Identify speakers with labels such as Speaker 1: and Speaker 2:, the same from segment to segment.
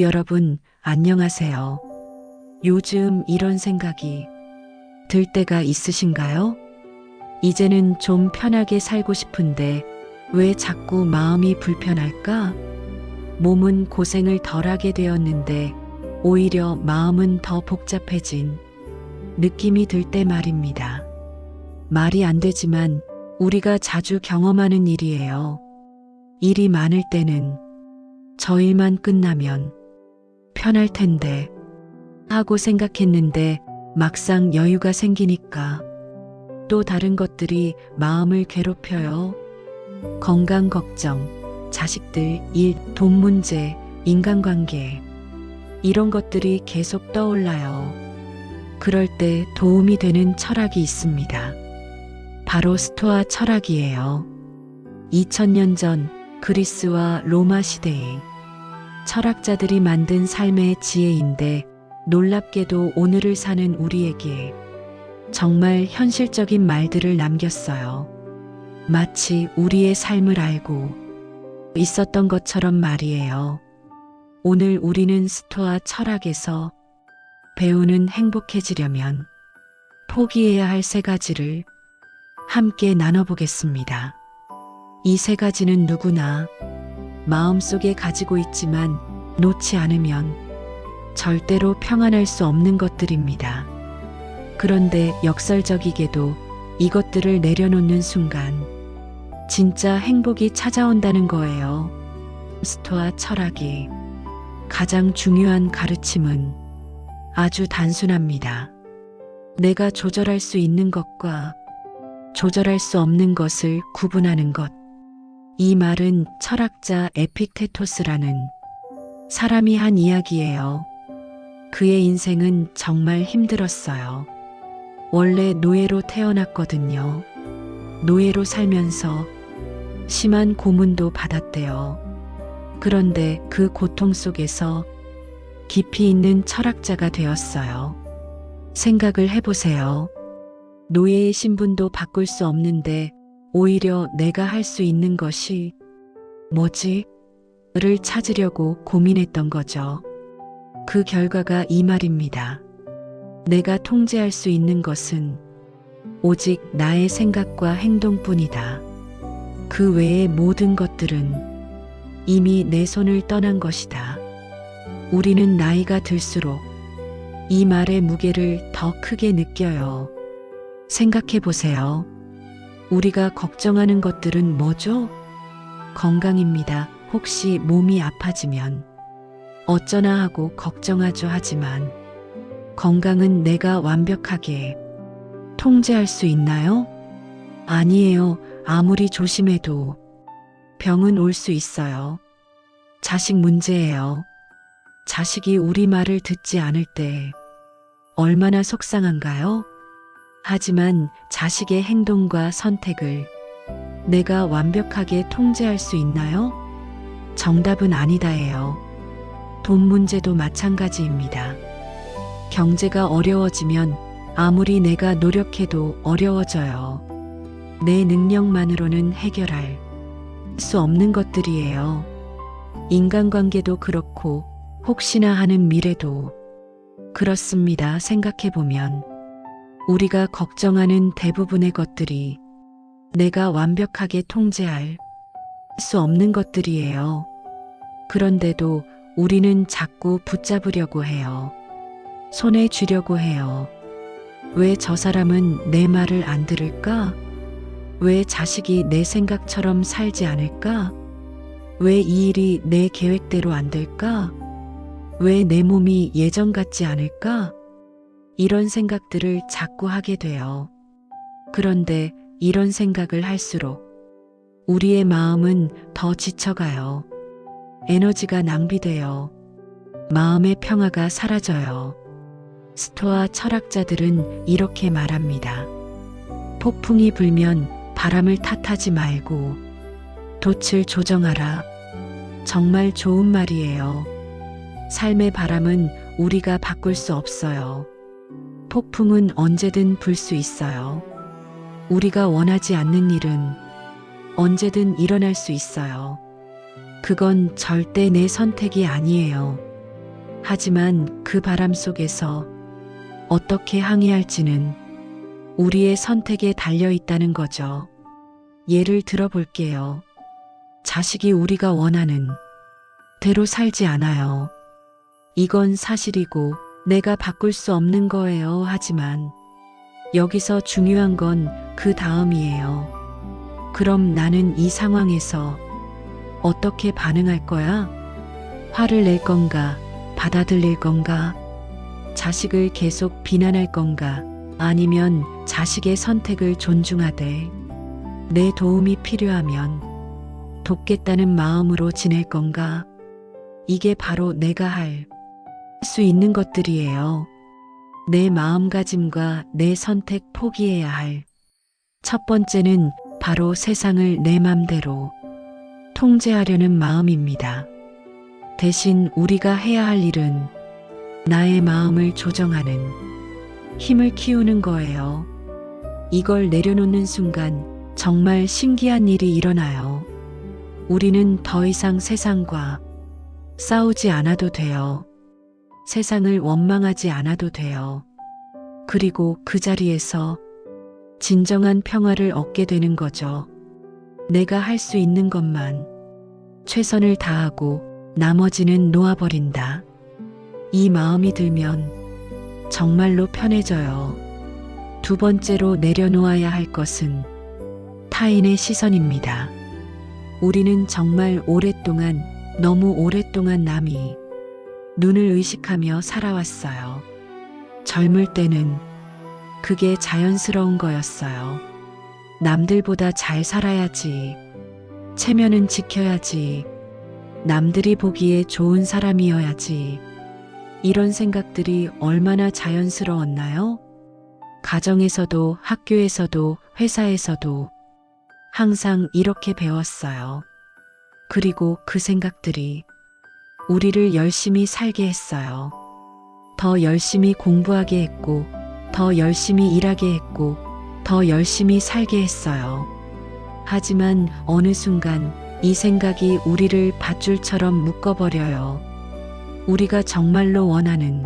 Speaker 1: 여러분, 안녕하세요. 요즘 이런 생각이 들 때가 있으신가요? 이제는 좀 편하게 살고 싶은데 왜 자꾸 마음이 불편할까? 몸은 고생을 덜하게 되었는데 오히려 마음은 더 복잡해진 느낌이 들 때 말입니다. 말이 안 되지만 우리가 자주 경험하는 일이에요. 일이 많을 때는 저 일만 끝나면 편할 텐데 하고 생각했는데 막상 여유가 생기니까 또 다른 것들이 마음을 괴롭혀요. 건강 걱정, 자식들, 일, 돈 문제, 인간관계 이런 것들이 계속 떠올라요. 그럴 때 도움이 되는 철학이 있습니다. 바로 스토아 철학이에요. 2000년 전 그리스와 로마 시대에 철학자들이 만든 삶의 지혜인데 놀랍게도 오늘을 사는 우리에게 정말 현실적인 말들을 남겼어요. 마치 우리의 삶을 알고 있었던 것처럼 말이에요. 오늘 우리는 스토아 철학에서 배우는 행복해지려면 포기해야 할 세 가지를 함께 나눠보겠습니다. 이 세 가지는 누구나 마음속에 가지고 있지만 놓지 않으면 절대로 평안할 수 없는 것들입니다. 그런데 역설적이게도 이것들을 내려놓는 순간 진짜 행복이 찾아온다는 거예요. 스토아 철학의 가장 중요한 가르침은 아주 단순합니다. 내가 조절할 수 있는 것과 조절할 수 없는 것을 구분하는 것. 이 말은 철학자 에픽테토스라는 사람이 한 이야기예요. 그의 인생은 정말 힘들었어요. 원래 노예로 태어났거든요. 노예로 살면서 심한 고문도 받았대요. 그런데 그 고통 속에서 깊이 있는 철학자가 되었어요. 생각을 해보세요. 노예의 신분도 바꿀 수 없는데 오히려 내가 할 수 있는 것이 뭐지? 를 찾으려고 고민했던 거죠. 그 결과가 이 말입니다. 내가 통제할 수 있는 것은 오직 나의 생각과 행동뿐이다. 그 외의 모든 것들은 이미 내 손을 떠난 것이다. 우리는 나이가 들수록 이 말의 무게를 더 크게 느껴요. 생각해 보세요. 우리가 걱정하는 것들은 뭐죠? 건강입니다. 혹시 몸이 아파지면 어쩌나 하고 걱정하죠. 하지만 건강은 내가 완벽하게 통제할 수 있나요? 아니에요. 아무리 조심해도 병은 올 수 있어요. 자식 문제예요. 자식이 우리 말을 듣지 않을 때 얼마나 속상한가요? 하지만 자식의 행동과 선택을 내가 완벽하게 통제할 수 있나요? 정답은 아니다예요. 돈 문제도 마찬가지입니다. 경제가 어려워지면 아무리 내가 노력해도 어려워져요. 내 능력만으로는 해결할 수 없는 것들이에요. 인간관계도 그렇고 혹시나 하는 미래도 그렇습니다. 생각해보면 우리가 걱정하는 대부분의 것들이 내가 완벽하게 통제할 수 없는 것들이에요. 그런데도 우리는 자꾸 붙잡으려고 해요. 손에 쥐려고 해요. 왜 저 사람은 내 말을 안 들을까? 왜 자식이 내 생각처럼 살지 않을까? 왜 이 일이 내 계획대로 안 될까? 왜 내 몸이 예전 같지 않을까? 이런 생각들을 자꾸 하게 돼요. 그런데 이런 생각을 할수록 우리의 마음은 더 지쳐가요. 에너지가 낭비돼요. 마음의 평화가 사라져요. 스토아 철학자들은 이렇게 말합니다. 폭풍이 불면 바람을 탓하지 말고 돛을 조정하라. 정말 좋은 말이에요. 삶의 바람은 우리가 바꿀 수 없어요. 폭풍은 언제든 불 수 있어요. 우리가 원하지 않는 일은 언제든 일어날 수 있어요. 그건 절대 내 선택이 아니에요. 하지만 그 바람 속에서 어떻게 항해할지는 우리의 선택에 달려 있다는 거죠. 예를 들어 볼게요. 자식이 우리가 원하는 대로 살지 않아요. 이건 사실이고 내가 바꿀 수 없는 거예요. 하지만 여기서 중요한 건 그 다음이에요. 그럼 나는 이 상황에서 어떻게 반응할 거야? 화를 낼 건가? 받아들일 건가? 자식을 계속 비난할 건가? 아니면 자식의 선택을 존중하되 내 도움이 필요하면 돕겠다는 마음으로 지낼 건가? 이게 바로 내가 할 수 있는 것들이에요. 내 마음가짐과 내 선택 포기해야 할 첫 번째는 바로 세상을 내 맘대로 통제하려는 마음입니다. 대신 우리가 해야 할 일은 나의 마음을 조정하는 힘을 키우는 거예요. 이걸 내려놓는 순간 정말 신기한 일이 일어나요. 우리는 더 이상 세상과 싸우지 않아도 돼요. 세상을 원망하지 않아도 돼요. 그리고 그 자리에서 진정한 평화를 얻게 되는 거죠. 내가 할 수 있는 것만 최선을 다하고 나머지는 놓아버린다. 이 마음이 들면 정말로 편해져요. 두 번째로 내려놓아야 할 것은 타인의 시선입니다. 우리는 정말 오랫동안, 너무 오랫동안 남이 눈을 의식하며 살아왔어요. 젊을 때는 그게 자연스러운 거였어요. 남들보다 잘 살아야지. 체면은 지켜야지. 남들이 보기에 좋은 사람이어야지. 이런 생각들이 얼마나 자연스러웠나요? 가정에서도 학교에서도 회사에서도 항상 이렇게 배웠어요. 그리고 그 생각들이 우리를 열심히 살게 했어요. 더 열심히 공부하게 했고, 더 열심히 일하게 했고, 더 열심히 살게 했어요. 하지만 어느 순간 이 생각이 우리를 밧줄처럼 묶어버려요. 우리가 정말로 원하는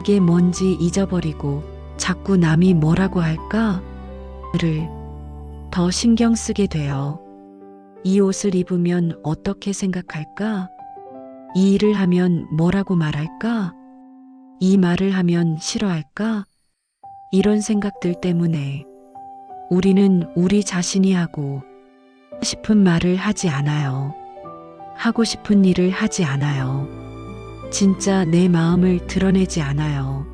Speaker 1: 게 뭔지 잊어버리고 자꾸 남이 뭐라고 할까?를 더 신경 쓰게 돼요. 이 옷을 입으면 어떻게 생각할까? 이 일을 하면 뭐라고 말할까? 이 말을 하면 싫어할까? 이런 생각들 때문에 우리는 우리 자신이 하고 싶은 말을 하지 않아요. 하고 싶은 일을 하지 않아요. 진짜 내 마음을 드러내지 않아요.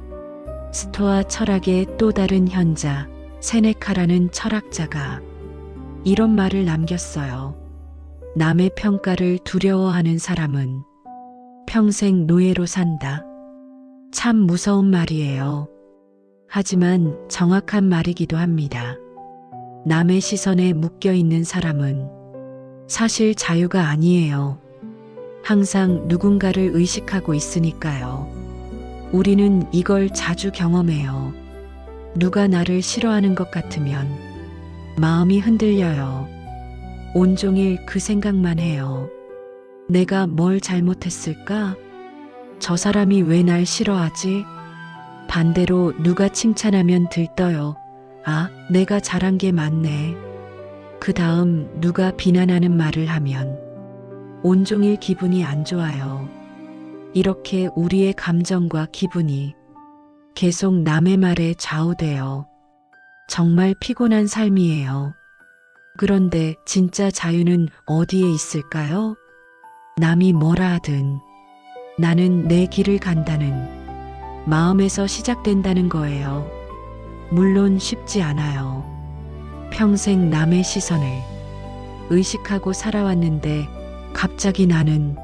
Speaker 1: 스토아 철학의 또 다른 현자, 세네카라는 철학자가 이런 말을 남겼어요. 남의 평가를 두려워하는 사람은 평생 노예로 산다. 참 무서운 말이에요. 하지만 정확한 말이기도 합니다. 남의 시선에 묶여 있는 사람은 사실 자유가 아니에요. 항상 누군가를 의식하고 있으니까요. 우리는 이걸 자주 경험해요. 누가 나를 싫어하는 것 같으면 마음이 흔들려요. 온종일 그 생각만 해요. 내가 뭘 잘못했을까? 저 사람이 왜 날 싫어하지? 반대로 누가 칭찬하면 들떠요. 아, 내가 잘한 게 맞네. 그 다음 누가 비난하는 말을 하면 온종일 기분이 안 좋아요. 이렇게 우리의 감정과 기분이 계속 남의 말에 좌우돼요. 정말 피곤한 삶이에요. 그런데 진짜 자유는 어디에 있을까요? 남이 뭐라 하든 나는 내 길을 간다는 마음에서 시작된다는 거예요. 물론 쉽지 않아요. 평생 남의 시선을 의식하고 살아왔는데 갑자기 나는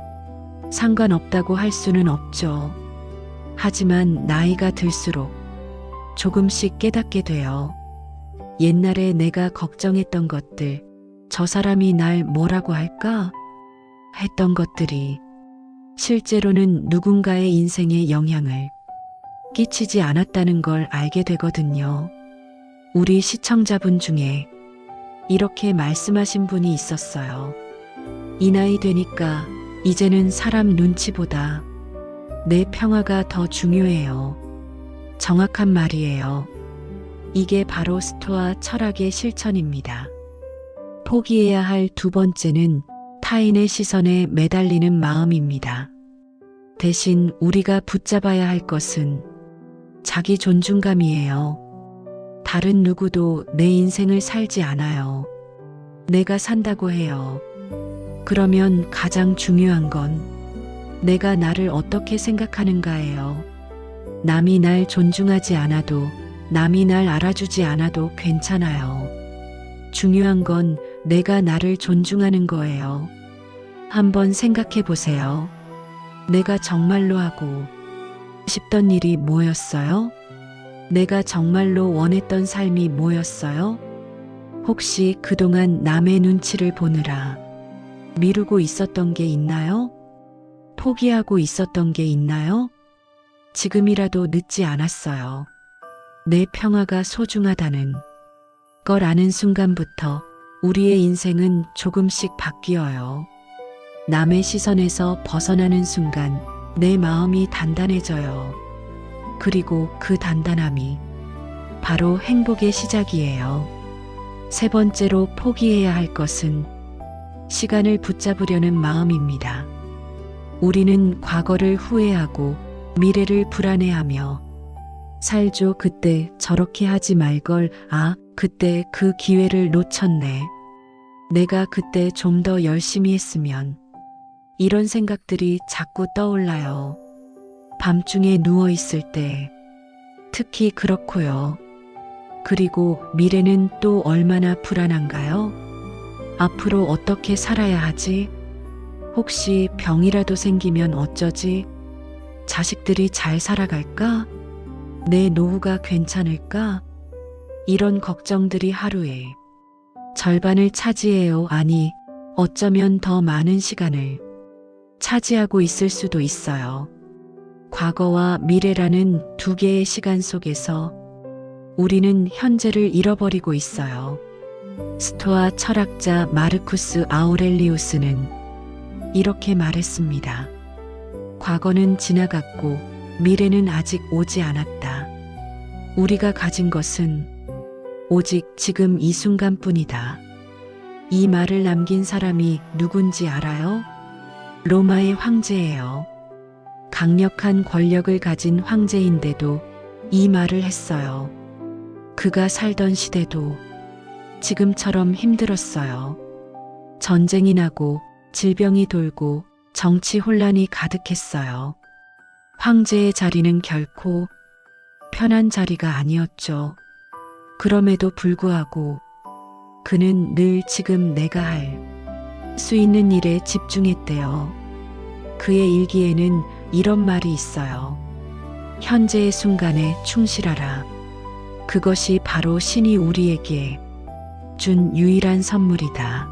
Speaker 1: 상관없다고 할 수는 없죠. 하지만 나이가 들수록 조금씩 깨닫게 돼요. 옛날에 내가 걱정했던 것들, 저 사람이 날 뭐라고 할까? 했던 것들이 실제로는 누군가의 인생에 영향을 끼치지 않았다는 걸 알게 되거든요. 우리 시청자분 중에 이렇게 말씀하신 분이 있었어요. 이 나이 되니까 이제는 사람 눈치보다 내 평화가 더 중요해요. 정확한 말이에요. 이게 바로 스토아 철학의 실천입니다. 포기해야 할 두 번째는 타인의 시선에 매달리는 마음입니다. 대신 우리가 붙잡아야 할 것은 자기 존중감이에요. 다른 누구도 내 인생을 살지 않아요. 내가 산다고 해요. 그러면 가장 중요한 건 내가 나를 어떻게 생각하는가예요. 남이 날 존중하지 않아도, 남이 날 알아주지 않아도 괜찮아요. 중요한 건 내가 나를 존중하는 거예요. 한번 생각해 보세요. 내가 정말로 하고 싶던 일이 뭐였어요? 내가 정말로 원했던 삶이 뭐였어요? 혹시 그동안 남의 눈치를 보느라 미루고 있었던 게 있나요? 포기하고 있었던 게 있나요? 지금이라도 늦지 않았어요. 내 평화가 소중하다는 걸 아는 순간부터 우리의 인생은 조금씩 바뀌어요. 남의 시선에서 벗어나는 순간 내 마음이 단단해져요. 그리고 그 단단함이 바로 행복의 시작이에요. 세 번째로 포기해야 할 것은 시간을 붙잡으려는 마음입니다. 우리는 과거를 후회하고 미래를 불안해하며 살죠. 그때 저렇게 하지 말걸, 그때 그 기회를 놓쳤네. 내가 그때 좀 더 열심히 했으면. 이런 생각들이 자꾸 떠올라요. 밤중에 누워있을 때. 특히 그렇고요. 그리고 미래는 또 얼마나 불안한가요? 앞으로 어떻게 살아야 하지? 혹시 병이라도 생기면 어쩌지? 자식들이 잘 살아갈까? 내 노후가 괜찮을까? 이런 걱정들이 하루에 절반을 차지해요. 아니, 어쩌면 더 많은 시간을 차지하고 있을 수도 있어요. 과거와 미래라는 두 개의 시간 속에서 우리는 현재를 잃어버리고 있어요. 스토아 철학자 마르쿠스 아우렐리우스는 이렇게 말했습니다. 과거는 지나갔고 미래는 아직 오지 않았다. 우리가 가진 것은 오직 지금 이 순간뿐이다. 이 말을 남긴 사람이 누군지 알아요? 로마의 황제예요. 강력한 권력을 가진 황제인데도 이 말을 했어요. 그가 살던 시대도 지금처럼 힘들었어요. 전쟁이 나고 질병이 돌고 정치 혼란이 가득했어요. 황제의 자리는 결코 편한 자리가 아니었죠. 그럼에도 불구하고 그는 늘 지금 내가 할 수 있는 일에 집중했대요. 그의 일기에는 이런 말이 있어요. 현재의 순간에 충실하라. 그것이 바로 신이 우리에게 준 유일한 선물이다.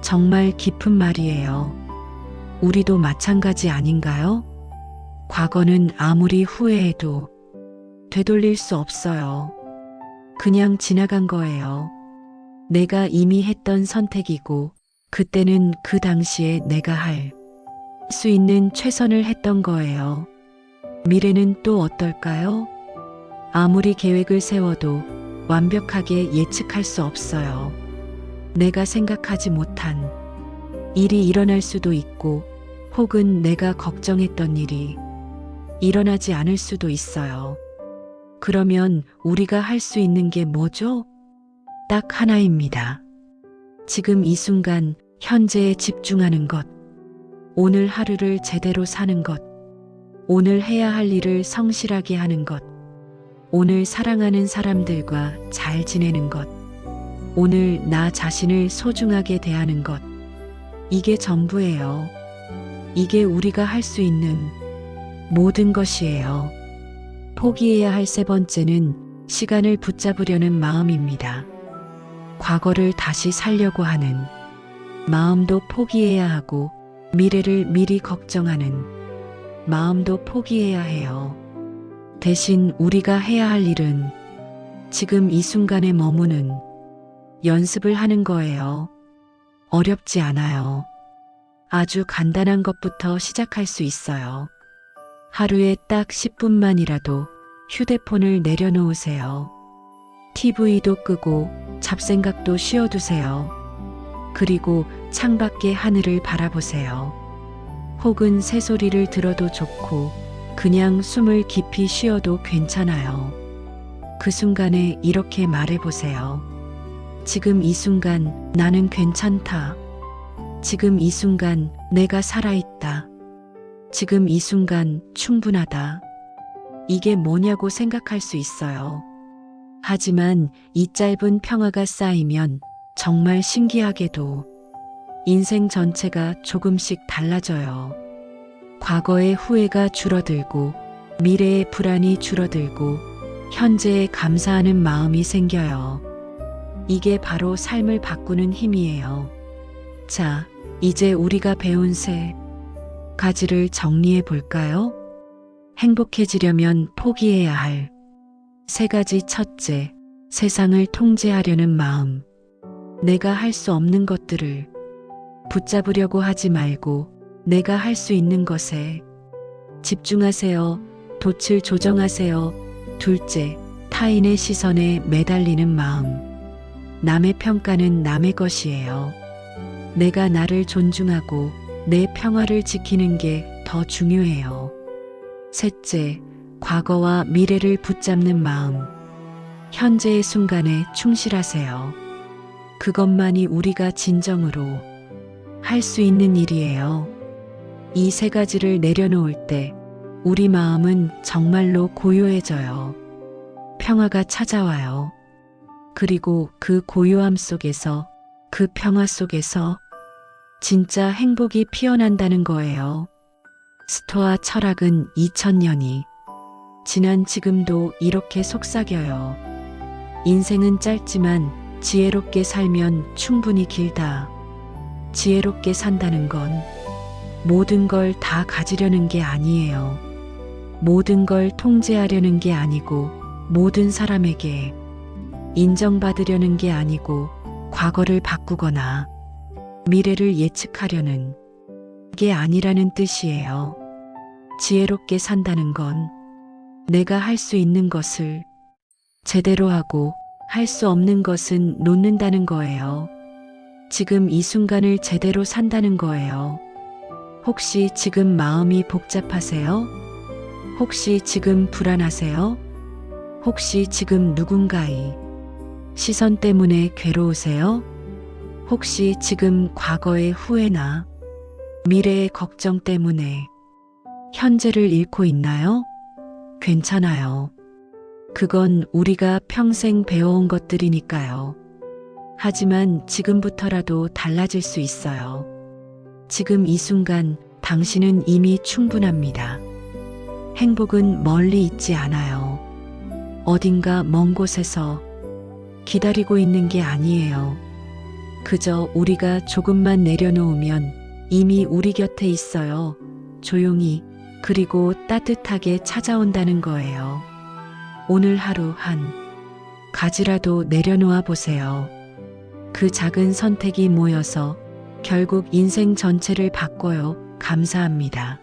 Speaker 1: 정말 깊은 말이에요. 우리도 마찬가지 아닌가요? 과거는 아무리 후회해도 되돌릴 수 없어요. 그냥 지나간 거예요. 내가 이미 했던 선택이고 그때는 그 당시에 내가 할 수 있는 최선을 했던 거예요. 미래는 또 어떨까요? 아무리 계획을 세워도 완벽하게 예측할 수 없어요. 내가 생각하지 못한 일이 일어날 수도 있고 혹은 내가 걱정했던 일이 일어나지 않을 수도 있어요. 그러면 우리가 할 수 있는 게 뭐죠? 딱 하나입니다. 지금 이 순간 현재에 집중하는 것. 오늘 하루를 제대로 사는 것. 오늘 해야 할 일을 성실하게 하는 것. 오늘 사랑하는 사람들과 잘 지내는 것. 오늘 나 자신을 소중하게 대하는 것. 이게 전부예요. 이게 우리가 할 수 있는 모든 것이에요. 포기해야 할 세 번째는 시간을 붙잡으려는 마음입니다. 과거를 다시 살려고 하는 마음도 포기해야 하고 미래를 미리 걱정하는 마음도 포기해야 해요. 대신 우리가 해야 할 일은 지금 이 순간에 머무는 연습을 하는 거예요. 어렵지 않아요. 아주 간단한 것부터 시작할 수 있어요. 하루에 딱 10분만이라도 휴대폰을 내려놓으세요. TV도 끄고 잡생각도 쉬어두세요. 그리고 창밖의 하늘을 바라보세요. 혹은 새소리를 들어도 좋고 그냥 숨을 깊이 쉬어도 괜찮아요. 그 순간에 이렇게 말해보세요. 지금 이 순간 나는 괜찮다. 지금 이 순간 내가 살아있다. 지금 이 순간 충분하다. 이게 뭐냐고 생각할 수 있어요. 하지만 이 짧은 평화가 쌓이면 정말 신기하게도 인생 전체가 조금씩 달라져요. 과거의 후회가 줄어들고 미래의 불안이 줄어들고 현재에 감사하는 마음이 생겨요. 이게 바로 삶을 바꾸는 힘이에요. 자, 이제 우리가 배운 세 가지를 정리해 볼까요? 행복해지려면 포기해야 할 세 가지. 첫째, 세상을 통제하려는 마음. 내가 할 수 없는 것들을 붙잡으려고 하지 말고 내가 할 수 있는 것에 집중하세요. 돛을 조정하세요. 둘째, 타인의 시선에 매달리는 마음. 남의 평가는 남의 것이에요. 내가 나를 존중하고 내 평화를 지키는 게 더 중요해요. 셋째, 과거와 미래를 붙잡는 마음. 현재의 순간에 충실하세요. 그것만이 우리가 진정으로 할 수 있는 일이에요. 이 세 가지를 내려놓을 때 우리 마음은 정말로 고요해져요. 평화가 찾아와요. 그리고 그 고요함 속에서, 그 평화 속에서 진짜 행복이 피어난다는 거예요. 스토아 철학은 2000년이 지난 지금도 이렇게 속삭여요. 인생은 짧지만 지혜롭게 살면 충분히 길다. 지혜롭게 산다는 건 모든 걸 다 가지려는 게 아니에요. 모든 걸 통제하려는 게 아니고 모든 사람에게 인정받으려는 게 아니고 과거를 바꾸거나 미래를 예측하려는 게 아니라는 뜻이에요. 지혜롭게 산다는 건 내가 할 수 있는 것을 제대로 하고 할 수 없는 것은 놓는다는 거예요. 지금 이 순간을 제대로 산다는 거예요. 혹시 지금 마음이 복잡하세요? 혹시 지금 불안하세요? 혹시 지금 누군가의 시선 때문에 괴로우세요? 혹시 지금 과거의 후회나 미래의 걱정 때문에 현재를 잃고 있나요? 괜찮아요. 그건 우리가 평생 배워온 것들이니까요. 하지만 지금부터라도 달라질 수 있어요. 지금 이 순간 당신은 이미 충분합니다. 행복은 멀리 있지 않아요. 어딘가 먼 곳에서 기다리고 있는 게 아니에요. 그저 우리가 조금만 내려놓으면 이미 우리 곁에 있어요. 조용히 그리고 따뜻하게 찾아온다는 거예요. 오늘 하루 한 가지라도 내려놓아 보세요. 그 작은 선택이 모여서 결국 인생 전체를 바꿔요. 감사합니다.